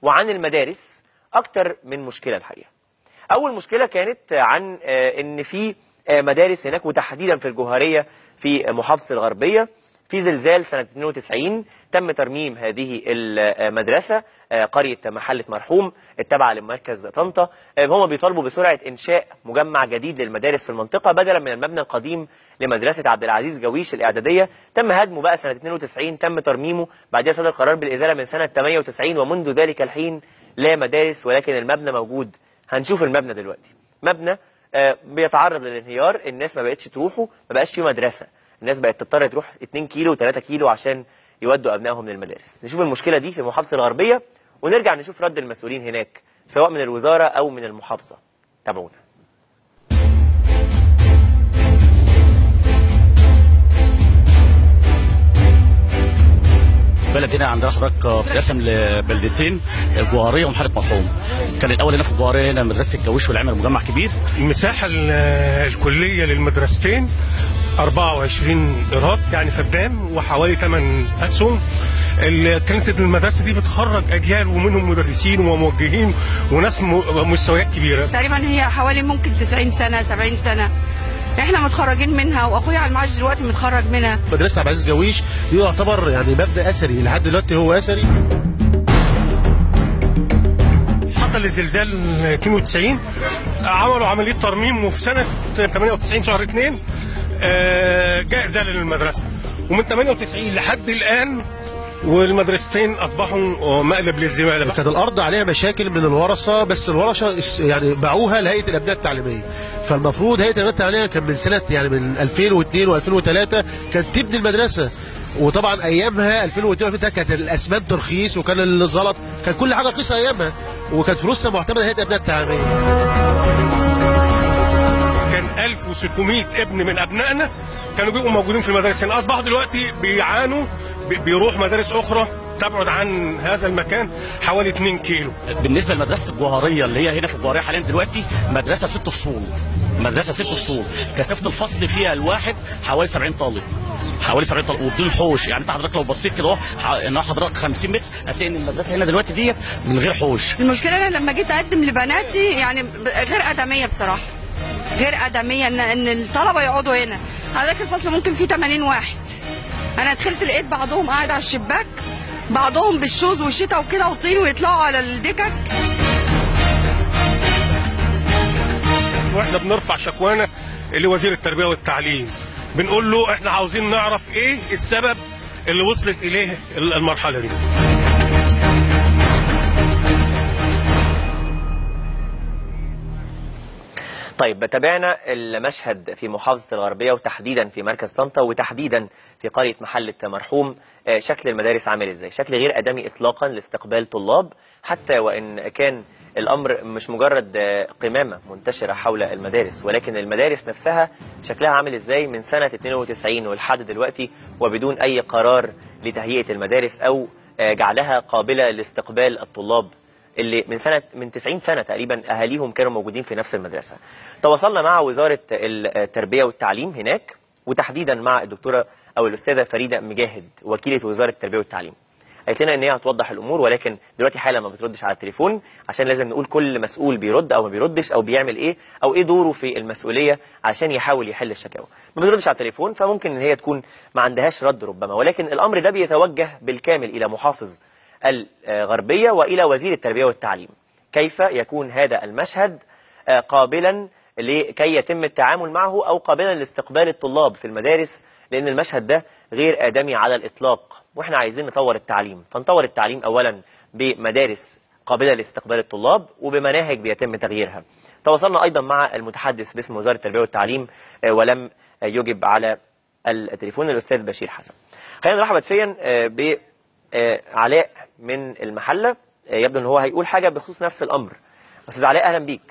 وعن المدارس أكتر من مشكلة الحقيقة. أول مشكلة كانت عن إن في مدارس هناك وتحديدا في الجوهرية في محافظة الغربية في زلزال سنة 92 تم ترميم هذه المدرسة قرية محلة مرحوم التابعة لمركز طنطا. هم بيطالبوا بسرعة إنشاء مجمع جديد للمدارس في المنطقة بدلا من المبنى القديم لمدرسة عبد العزيز جويش الإعدادية. تم هدمه بقى سنة 92، تم ترميمه، بعدها صدر قرار بالإزالة من سنة 98، ومنذ ذلك الحين لا مدارس ولكن المبنى موجود. هنشوف المبنى دلوقتي، مبنى بيتعرض للانهيار، الناس ما بقتش تروحه، ما بقاش فيه مدرسة، الناس بقت تضطر تروح 2 كيلو و3 كيلو عشان يودوا أبنائهم للمدارس. نشوف المشكلة دي في محافظة الغربية ونرجع نشوف رد المسؤولين هناك سواء من الوزارة أو من المحافظة. تابعونا. بلد هنا عندنا حضرتك بتقسم لبلدتين، الجوهريه ومحله مرحوم. كان الاول هنا في الجوهريه هنا مدرسه الجويش والعمل مجمع كبير. المساحه الكليه للمدرستين 24 قيراط يعني فدان وحوالي 8 اسهم. كانت المدرسه دي بتخرج اجيال ومنهم مدرسين وموجهين وناس مستويات كبيره. تقريبا هي حوالي ممكن 90 سنه 70 سنه احنا متخرجين منها، واخويا على المعاش دلوقتي متخرج منها. مدرسه عبد العزيز جويش دي يعتبر يعني مبنى اثري لحد دلوقتي، هو اثري. حصل الزلزال 92 عملوا عمليه ترميم، وفي سنه 98 شهر 2 جاء ازاله للمدرسه، ومن 98 لحد الان والمدرستين اصبحوا مقلب للزباله. كانت الارض عليها مشاكل من الورثه، بس الورثه يعني باعوها لهيئه الابناء التعليميه، فالمفروض هيئه الابناء التعليميه كان من سنه يعني من 2002 و2003 كانت تبني المدرسه، وطبعا ايامها 2002 و2003 كانت الاسمنت ترخيص وكان الزلط، كان كل حاجه رخيصه ايامها، وكانت فلوسها معتمده هيئه الابناء التعليميه. كان 1600 ابن من ابنائنا كانوا بيبقوا موجودين في المدارس هنا، اصبحوا دلوقتي بيعانوا، بيروح مدارس اخرى تبعد عن هذا المكان حوالي 2 كيلو. بالنسبه لمدرسه الجوهريه اللي هي هنا في الجوهريه حاليا دلوقتي مدرسه 6 فصول، مدرسه 6 فصول، كثافه الفصل فيها الواحد حوالي 70 طالب، حوالي 70 طالب وبدون حوش. يعني انت حضرتك لو بصيت كده اهو ان حضرتك 50 متر هتلاقي ان المدرسه هنا دلوقتي ديت من غير حوش. المشكله انا لما جيت اقدم لبناتي يعني غير ادميه بصراحه، غير ادميه ان الطلبه يقعدوا هنا. حضرتك الفصل ممكن فيه 80 واحد، انا دخلت لقيت بعضهم قاعد على الشباك، بعضهم بالشوز والشتاء وكده وطين ويطلعوا على الدكك. واحنا بنرفع شكوانا لوزير التربيه والتعليم، بنقول له احنا عاوزين نعرف ايه السبب اللي وصلت اليه المرحله دي. طيب تابعنا المشهد في محافظة الغربية وتحديدا في مركز طنطا وتحديدا في قرية محلة مرحوم. شكل المدارس عامل ازاي؟ شكل غير آدمي اطلاقا لاستقبال طلاب، حتى وان كان الامر مش مجرد قمامة منتشرة حول المدارس، ولكن المدارس نفسها شكلها عامل ازاي من سنة 92 ولحد دلوقتي، وبدون اي قرار لتهيئة المدارس او جعلها قابلة لاستقبال الطلاب اللي من 90 سنة تقريبا أهاليهم كانوا موجودين في نفس المدرسة. تواصلنا مع وزارة التربية والتعليم هناك، وتحديدا مع الدكتورة أو الأستاذة فريدة مجاهد وكيلة وزارة التربية والتعليم. قالت لنا إن هي هتوضح الأمور، ولكن دلوقتي حالا ما بتردش على التليفون عشان لازم نقول كل مسؤول بيرد أو ما بيردش أو بيعمل إيه أو إيه دوره في المسؤولية عشان يحاول يحل الشكاوى. ما بتردش على التليفون، فممكن إن هي تكون ما عندهاش رد ربما، ولكن الأمر ده بيتوجه بالكامل إلى محافظ الغربية وإلى وزير التربية والتعليم. كيف يكون هذا المشهد قابلا لكي يتم التعامل معه أو قابلا لاستقبال الطلاب في المدارس، لأن المشهد ده غير آدمي على الإطلاق. وإحنا عايزين نطور التعليم، فنطور التعليم أولا بمدارس قابلة لاستقبال الطلاب وبمناهج بيتم تغييرها. تواصلنا أيضا مع المتحدث باسم وزارة التربية والتعليم ولم يجب على التليفون، الأستاذ بشير حسن. خلينا نرحب بدفيا علاء من المحلة، يبدو ان هو هيقول حاجة بخصوص نفس الامر. استاذ علاء اهلا بيك.